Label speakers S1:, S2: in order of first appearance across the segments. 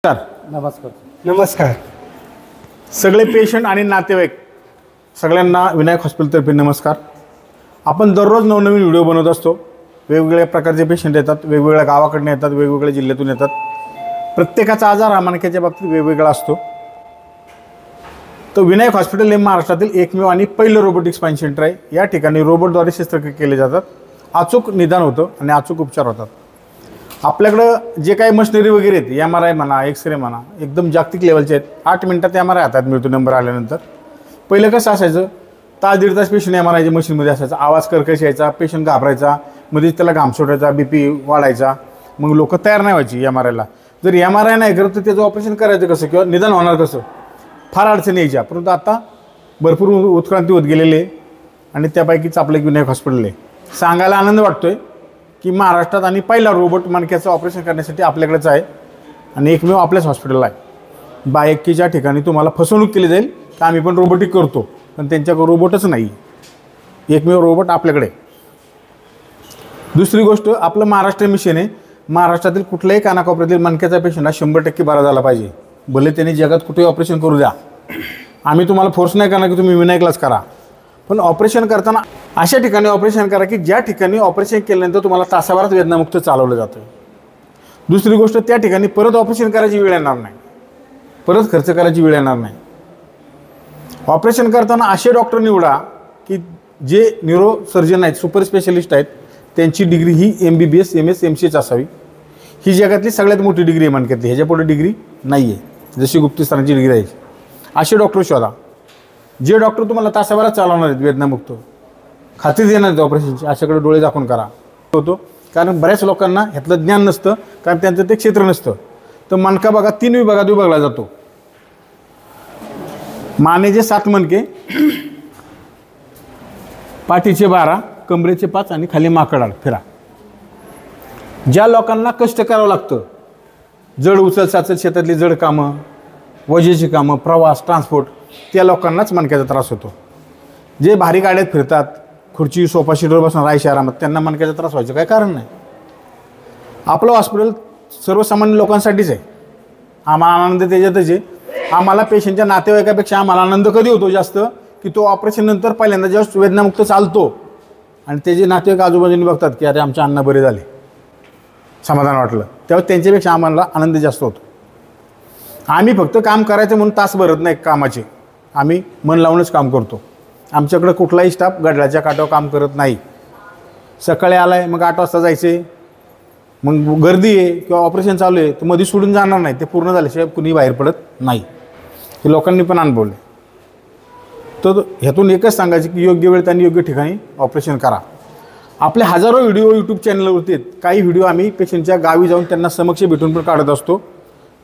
S1: नमस्कार.
S2: नमस्कार.
S1: सगळे पेशंट आणि नातेवाईक सगळ्यांना विनायक हॉस्पिटलतर्फे नमस्कार. आपण दररोज नवनवीन व्हिडिओ बनवत असतो. वेगवेगळ्या प्रकारचे पेशंट येतात, वेगवेगळ्या गावाकडून येतात, वेगवेगळ्या जिल्ह्यातून येतात. प्रत्येकाचा आजार हा मणक्याच्या बाबतीत वेगवेगळा असतो. तर विनायक हॉस्पिटल हे महाराष्ट्रातील एकमेव आणि पहिलं रोबोटिक स्पाइन सेंटर आहे. या ठिकाणी रोबोटद्वारे शस्त्रक्रिया केले जातात. अचूक निदान होतं आणि अचूक उपचार होतात. आपल्याकडं जे काही मशिनरी वगैरे आहेत, MRI म्हणा, एक्सरे म्हणा, एकदम जागतिक लेवलचे आहेत. 8 मिनिटात MRI हातात मिळतो नंबर आल्यानंतर. पहिलं कसं असायचं, तास दीड तास पेशंट MRIच्या मशीनमध्ये असायचा. आवाज कर्कश यायचा, पेशंट घाबरायचा, मध्येच त्याला घाम सुटायचा, BP वाढायचा. मग लोक तयार नाही व्हायची MRIला. जर MRI नाही करत तर त्याचं ऑपरेशन करायचं कसं किंवा निदान होणार कसं, फार अडचणी यायच्या. परंतु आता भरपूर उत्क्रांती होत गेलेली आहे आणि त्यापैकीच आपलं एक विनायक हॉस्पिटल आहे. सांगायला आनंद वाटतोय की महाराष्ट्रात आणि पहिला रोबोट मणक्याचं ऑपरेशन करण्यासाठी आपल्याकडेच आहे आणि एकमेव आपल्याच हॉस्पिटलला आहे. बायकीच्या ठिकाणी तुम्हाला फसवणूक केली जाईल की आम्ही पण रोबोटिक करतो, पण त्यांच्याकडे रोबोटच नाही. एकमेव रोबोट आपल्याकडे. दुसरी गोष्ट, आपलं महाराष्ट्र मिशन आहे. महाराष्ट्रातील कुठल्याही कानाकोपऱ्यातील मणक्याचा पेशंट हा 100% बरा झाला पाहिजे. भले त्यांनी जगात कुठेही ऑपरेशन करू द्या. आम्ही तुम्हाला फोर्स नाही करणार की तुम्ही विनायकलाच करा, पण ऑपरेशन करताना अशा ठिकाणी ऑपरेशन करा की ज्या ठिकाणी ऑपरेशन केल्यानंतर तुम्हाला तासाभरात वेदनामुक्त चालवलं जातं. दुसरी गोष्ट, त्या ठिकाणी परत ऑपरेशन करायची वेळ येणार नाही, परत खर्च करायची वेळ येणार नाही. ऑपरेशन करताना असे डॉक्टर निवडा की जे न्यूरो सर्जन आहेत, सुपर स्पेशलिस्ट आहेत. त्यांची डिग्री ही MBBS MS MCH असावी. ही जगातली सगळ्यात मोठी डिग्री आहे मणक्यातली. ह्याच्या पुढे डिग्री नाही आहे, जशी गुप्तस्थानाची डिग्री आहे. असे डॉक्टर शोधा जे डॉक्टर तुम्हाला तासाभरात चालवणार आहेत, वेदनामुक्त, खात्री देणार आहेत ऑपरेशनची. अशाकडे डोळे दाखवून करा होतो. कारण बऱ्याच लोकांना ह्यातलं ज्ञान नसतं, कारण त्यांचं ते क्षेत्र नसतं. तर मणका बघा 3 विभागात विभागला जातो. मानेचे 7 मणके, पाठीचे 12, कमरेचे 5 आणि खाली माकडाळ फिरा. ज्या लोकांना कष्ट करावं लागतं, जड उचल साचल, शेतातली जड कामं, वजेची कामं, प्रवास, ट्रान्सपोर्ट, त्या लोकांनाच मणक्याचा त्रास होतो. जे भारी गाड्यात फिरतात, खुर्ची सोफा सीटवर बसून राहायच्या आरामात, त्यांना मणक्याचा त्रास व्हायचं काही कारण नाही. आपलं हॉस्पिटल सर्वसामान्य लोकांसाठीच आहे. आम्हाला आनंद त्याच्यातच आहे. आम्हाला पेशंटच्या नातेवाईकापेक्षा आम्हाला आनंद कधी होतो जास्त, की तो ऑपरेशन नंतर पहिल्यांदा जेव्हा वेदनामुक्त चालतो आणि त्याचे नातेवाईक आजूबाजूने बघतात की अरे आमचे अण्णा बरे झाले, समाधान वाटलं, तेव्हा त्यांच्यापेक्षा आम्हाला आनंद जास्त होतो. आम्ही फक्त काम करायचं म्हणून तास भरत नाही कामाचे. आम्ही मन लावूनच काम करतो. आमच्याकडं कुठलाही स्टाफ गडलाच्या काठावर काम करत नाही. सकाळी आला आहे, मग 8 वाजता जायचे, मग गर्दी आहे किंवा ऑपरेशन चालू आहे तर मध्ये सोडून जाणार नाही. ते पूर्ण झाल्याशिवाय कुणी बाहेर पडत नाही. हे लोकांनी पण अनुभवले. तर ह्यातून एकच सांगायचं की योग्य वेळेत आणि योग्य ठिकाणी ऑपरेशन करा. आपले हजारो व्हिडिओ यूट्यूब चॅनलवरती आहेत. काही व्हिडिओ आम्ही पेशंटच्या गावी जाऊन त्यांना समक्ष भेटून पण काढत असतो.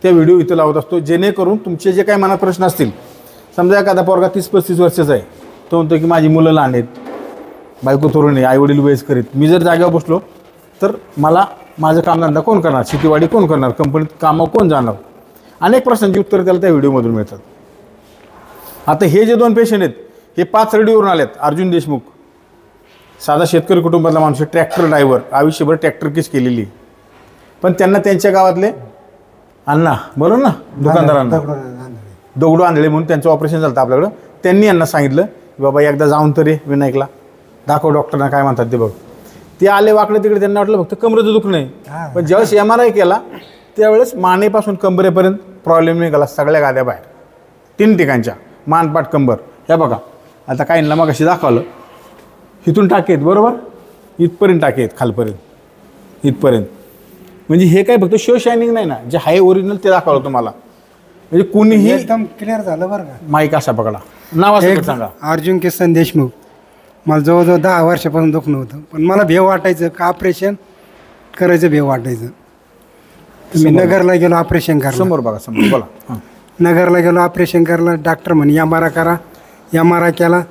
S1: त्या व्हिडिओ इथं लावत असतो, जेणेकरून तुमचे जे काही मनात प्रश्न असतील. समजा एखादा पोरगा 30-35 वर्षाचा आहे, तो म्हणतो की माझी मुलं लहान आहेत, बायको तरुण आहे, आईवडील वयस करीत, मी जर जागेवर बसलो तर मला माझं कामधंदा कोण करणार, शेतीवाडी कोण करणार, कंपनीत कामं कोण जाणार. अनेक प्रश्नांची उत्तरं त्याला त्या व्हिडिओमधून मिळतात. आता हे जे 2 पेशंट आहेत, हे 5 रेडिओवरून आलेत. अर्जुन देशमुख, साधा शेतकरी कुटुंबातला माणूस, ट्रॅक्टर ड्रायव्हर, आयुष्यभर ट्रॅक्टर केस केलेली, पण त्यांना त्यांच्या गावातले अण्णा, बरोबर ना, दुकानदारांना दगडू आंधळे म्हणून त्यांचं ऑपरेशन झालं आपल्याकडं. त्यांनी यांना सांगितलं की बाबा एकदा जाऊन तरी विनायकला दाखव, डॉक्टरना काय म्हणतात ते बघ. ते आले वाकडे तिकडे, त्यांना वाटलं फक्त कमरेचं दुखणं आहे. पण ज्यावेळेस MRI केला त्यावेळेस मानेपासून कमरेपर्यंत प्रॉब्लेम निघाला. सगळ्या गाद्या बाहेर, 3 ठिकाणच्या, मान, पाठ, कंबर. हे बघा, आता काहींना मग अशी दाखवलं, इथून टाके आहेत बरोबर, इथपर्यंत टाके आहेत, खालपर्यंत इथपर्यंत. म्हणजे हे काय फक्त शो शायनिंग नाही ना, जे आहे ओरिजिनल ते दाखवलं तुम्हाला. म्हणजे कुणीही
S2: एकदम क्लिअर झालं बरं का.
S1: माईक असा पकडा, नाव असं सांगा.
S2: अर्जुन किसन देशमुख. मला जवळजवळ 10 वर्षापासून दुखणं होतं, पण मला भेव वाटायचं का ऑपरेशन करायचं, भेव वाटायचं. मी नगरला गेलो ऑपरेशन करायला.
S1: समोर बघा, समोर बोला.
S2: नगरला गेलो ऑपरेशन करायला. डॉक्टर म्हणे MRI करा. MRI केला.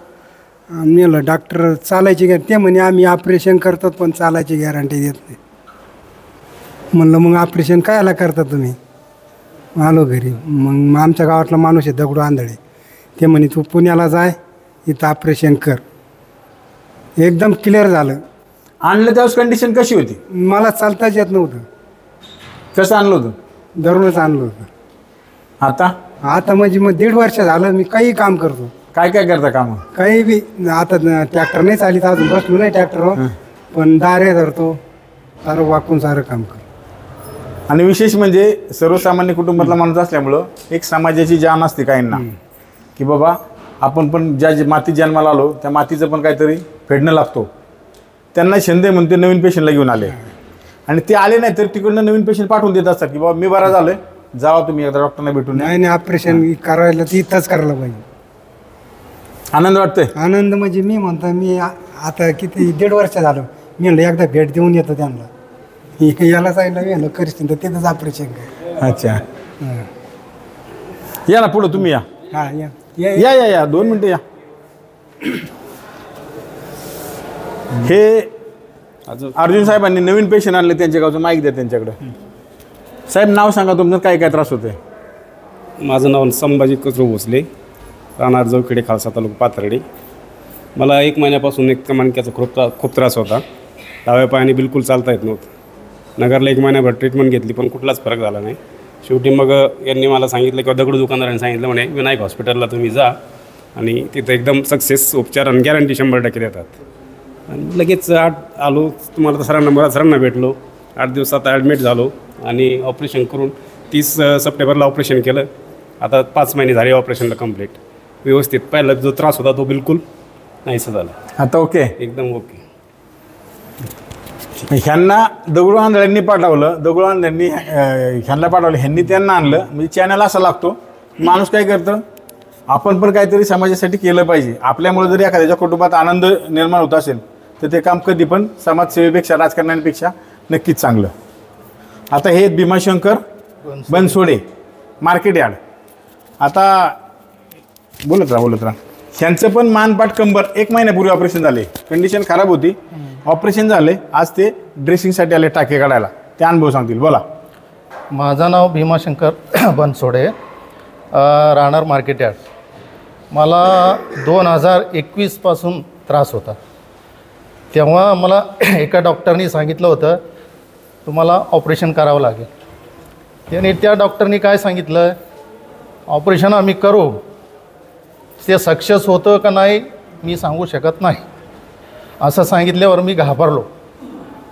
S2: मी म्हणलं डॉक्टर चालायची गॅरंटी, ते म्हणे आम्ही ऑपरेशन करतो पण चालायची गॅरंटी देत नाही. म्हणलं मग ऑपरेशन कायला करता तुम्ही. आलो घरी. मग आमच्या गावातला माणूस आहे दगडू आंधळे, ते म्हणे तू पुण्याला जाय, इथं ऑपरेशन कर. एकदम क्लिअर झालं.
S1: आणलं त्यावेळेस कंडिशन कशी होती?
S2: मला चालताच येत नव्हतं.
S1: कसं आणलं होतं?
S2: धरूनच आणलं होतं.
S1: आता
S2: आता म्हणजे मग 1.5 वर्ष झालं मी काही काम करतो.
S1: काय काय करता कामं?
S2: काही बी आता ट्रॅक्टर नाही चालित अजून, बसलो नाही ट्रॅक्टरवर, पण दारे धरतो, सारं वाकून सारं काम करतो.
S1: आणि विशेष म्हणजे सर्वसामान्य कुटुंबातला माणूस असल्यामुळं एक समाजाची जाण असते काहींना, की बाबा आपण पण ज्या मातीत जन्माला आलो त्या मातीचं पण काहीतरी फेडणं लागतो. त्यांना छंद म्हणते नवीन पेशंटला घेऊन आले, आणि ते आले नाही तर तिकडनं नवीन पेशंट पाठवून देत असतात की बाबा मी बरा झालोय, जावा तुम्ही एकदा डॉक्टरना भेटून.
S2: नाही ऑपरेशन करायला ती इथंच करायला पाहिजे.
S1: आनंद वाटतोय?
S2: आनंद म्हणजे मी म्हणतो, मी आता किती 1.5 वर्ष झालं, मी म्हणलं एकदा भेट देऊन येतो त्यांना. याला सांगितलं मी म्हणलं करशील तर तिथंच ऑपरेशन कर.
S1: अच्छा, या ना पुढं तुम्ही या.
S2: हां
S1: या या या 2 मिनटं या. हे अर्जुन साहेबांनी नवीन पेशंट आणले, त्यांच्या गावचं माईक द्या त्यांच्याकडं. साहेब नाव सांगा तुमचं, काय काय त्रास होतोय?
S3: माझं नाव संभाजी कचरू भोसले, राहणार जवखेडे, खालसा तालुका, पाथर्डी. मला 1 महिन्यापासून एक मणक्याचा खूप त्रास होता. डाव्या पायाने बिलकुल चालता येत नव्हतं. नगरला 1 महिन्याभर ट्रीटमेंट घेतली पण कुठलाच फरक झाला नाही. शेवटी मग यांनी मला सांगितलं किंवा दगडू दुकानदारांनी सांगितलं म्हणे विनायक हॉस्पिटलला तुम्ही जा आणि तिथं एकदम सक्सेस उपचार आणि गॅरंटी 100% देतात. आणि लगेच आलो, तुम्हाला तर सरांना भेटलो. 8 दिवसात ॲडमिट झालो आणि ऑपरेशन करून 30 सप्टेंबरला ऑपरेशन केलं. आता 5 महिने झाले ऑपरेशनला कंप्लीट. व्यवस्थित पहिला जो त्रास होता तो बिलकुल नाहीसा झाला.
S1: आता ओके,
S3: एकदम ओके.
S1: ह्यांना दगडू आंधळ्यांनी पाठवलं, दगडू आंधळ्यांनी ह्यांना पाठवलं, ह्यांनी त्यांना आणलं. म्हणजे चॅनल असा लागतो, माणूस काय करतं, आपण पण काहीतरी समाजासाठी केलं पाहिजे. आपल्यामुळे जरी एखाद्याच्या कुटुंबात आनंद निर्माण होत असेल तर ते काम कधी पण समाजसेवेपेक्षा, राजकारण्यांपेक्षा नक्कीच चांगलं. आता हे भीमाशंकर बनसोडे, मार्केट यार्ड. आता बोलत राहा. ह्यांचं पण मानपाट कंबर 1 महिन्यापूर्वी ऑपरेशन झाले, कंडिशन खराब होती, ऑपरेशन झाले. आज ते ड्रेसिंगसाठी आले टाके काढायला, ते अनुभव सांगतील. बोला.
S4: माझं नाव भीमाशंकर बनसोडे, राहणार मार्केट यार्ड. मला 2021पासून त्रास होता. तेव्हा मला एका डॉक्टरनी सांगितलं होतं तुम्हाला ऑपरेशन करावं लागेल. त्याने त्या डॉक्टरनी काय सांगितलं, ऑपरेशन आम्ही करू, ते सक्सेस होतं का नाही मी सांगू शकत नाही असं सांगितल्यावर मी घाबरलो.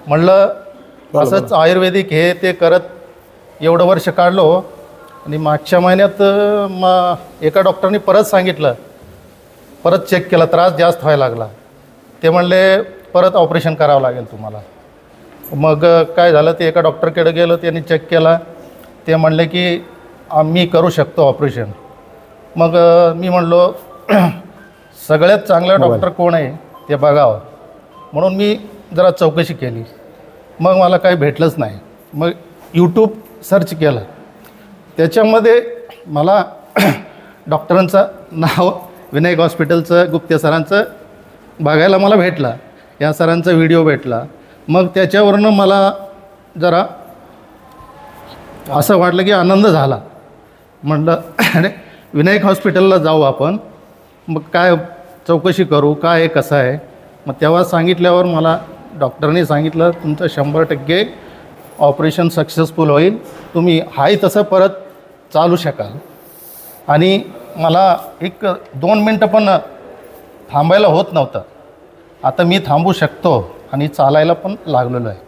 S4: म्हणलं असंच आयुर्वेदिक हे ते करत एवढं वर्ष काढलो. आणि मागच्या महिन्यात एका डॉक्टरनी परत सांगितलं, परत चेक केला, त्रास जास्त व्हायला लागला. ते म्हणले परत ऑपरेशन करावं लागेल तुम्हाला. मग काय झालं, ते एका डॉक्टरकडे गेलं, त्यांनी चेक केला, ते म्हणले की आम्ही करू शकतो ऑपरेशन. मग मी म्हणलो सगळ्यात चांगला डॉक्टर कोण आहे ते बघावं, म्हणून मी जरा चौकशी केली. मग मला काही भेटलंच नाही. मग यूट्यूब सर्च केलं, त्याच्यामध्ये मला डॉक्टरांचं नाव विनायक हॉस्पिटलचं गुप्ते सरांचं बघायला मला भेटला, या सरांचा व्हिडिओ भेटला. मग त्याच्यावरनं मला जरा असं वाटलं की आनंद झाला. म्हटलं अरे विनायक हॉस्पिटलला जाऊ आपण, मग काय चौकशी करू, काय आहे कसं आहे. मग तेव्हा सांगितल्यावर मला डॉक्टरने सांगितलं तुमचं 100% ऑपरेशन सक्सेसफुल होईल, तुम्ही हाय तसं परत चालू शकाल. आणि मला 1-2 मिनटं पण थांबायला होत नव्हतं. आता मी थांबू शकतो आणि चालायला पण लागलेलो आहे.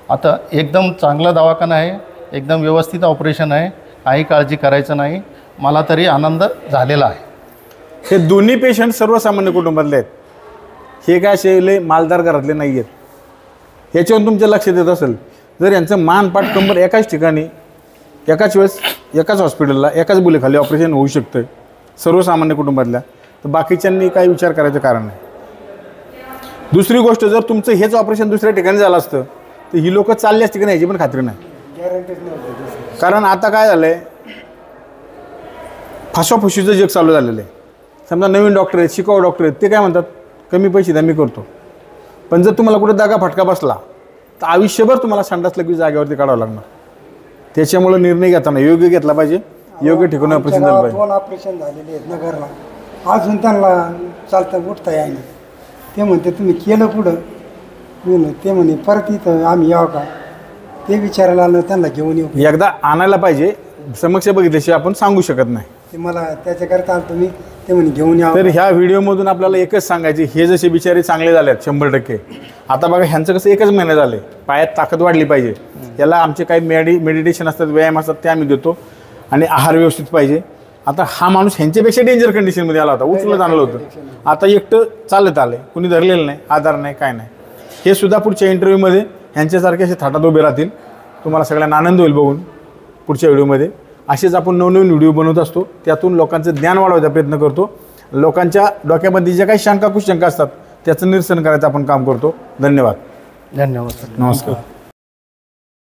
S4: आता एकदम चांगला दवाखाना आहे, एकदम व्यवस्थित ऑपरेशन आहे, काही काळजी करायचं नाही. मला तरी आनंद झालेला आहे.
S1: हे दोन्ही पेशंट सर्वसामान्य कुटुंबातले आहेत, हे काय असे मालदार घरातले नाही आहेत. ह्याच्यावर तुमच्या लक्षात येत असेल, जर यांचं मानपाट कंबर एकाच ठिकाणी एकाच वेळेस एकाच हॉस्पिटलला एकाच बुलेखाली ऑपरेशन होऊ शकतं सर्वसामान्य कुटुंबातल्या, तर बाकीच्यांनी काही विचार करायचं कारण नाही. दुसरी गोष्ट, जर तुमचं हेच ऑपरेशन दुसऱ्या ठिकाणी झालं असतं तर ही लोक चालली असती की नाही याची पण खात्री नाही. कारण आता काय झालं आहे, फासाफुशीचं जग चालू झालेलं आहे. समजा नवीन डॉक्टर आहेत, शिकाऊ डॉक्टर आहेत, ते काय म्हणतात कमी पैसे द्या मी करतो. पण जर तुम्हाला कुठे दागा फटका बसला तर आयुष्यभर तुम्हाला संडास लगेच जागेवरती काढावं लागणार. त्याच्यामुळे निर्णय घेताना योग्य घेतला पाहिजे, योग्य ठिकाणी ऑपरेशन झालं पाहिजे.
S2: 2 ऑपरेशन झालेले आहेत नगरला, अजून त्यांना चालता उठता यायला. ते म्हणते तुम्ही केलं पुढं, ते म्हणे परत इथं आम्ही यावं का, ते विचारायला आलं त्यांना घेऊन येऊ.
S1: एकदा आणायला पाहिजे, समक्ष बघितल्याशिवाय आपण सांगू शकत नाही.
S2: ते मला त्याच्याकरता आलो तुम्ही ते म्हणे घेऊन या.
S1: तर ह्या व्हिडिओमधून आपल्याला एकच सांगायचे, हे जसे बिचारे चांगले झाले आहेत 100%. आता बघा ह्यांचं कसं एकच महिना झाले, पायात ताकद वाढली पाहिजे. याला आमचे काही मेडिटेशन असतात, व्यायाम असतात ते आम्ही देतो, आणि आहार व्यवस्थित पाहिजे. आता हा माणूस ह्यांच्यापेक्षा डेंजर कंडिशनमध्ये आला होता, उचलत आणलं होतं. आता एकटं चालत आलं, कुणी धरलेलं नाही, आधार नाही, काय नाही. हे सुद्धा पुढच्या इंटरव्ह्यूमध्ये ह्यांच्यासारखे असे थाटात उभे राहतील. तुम्हाला सगळ्यांना आनंद होईल बघून पुढच्या व्हिडिओमध्ये. असेच आपण नवनवीन व्हिडिओ बनवत असतो, त्यातून लोकांचं ज्ञान वाढवायचा प्रयत्न करतो. लोकांच्या डोक्यामध्ये ज्या काही शंका कुशंका असतात त्याचं निरसन करायचं आपण काम करतो. धन्यवाद.
S4: धन्यवाद.
S1: नमस्कार.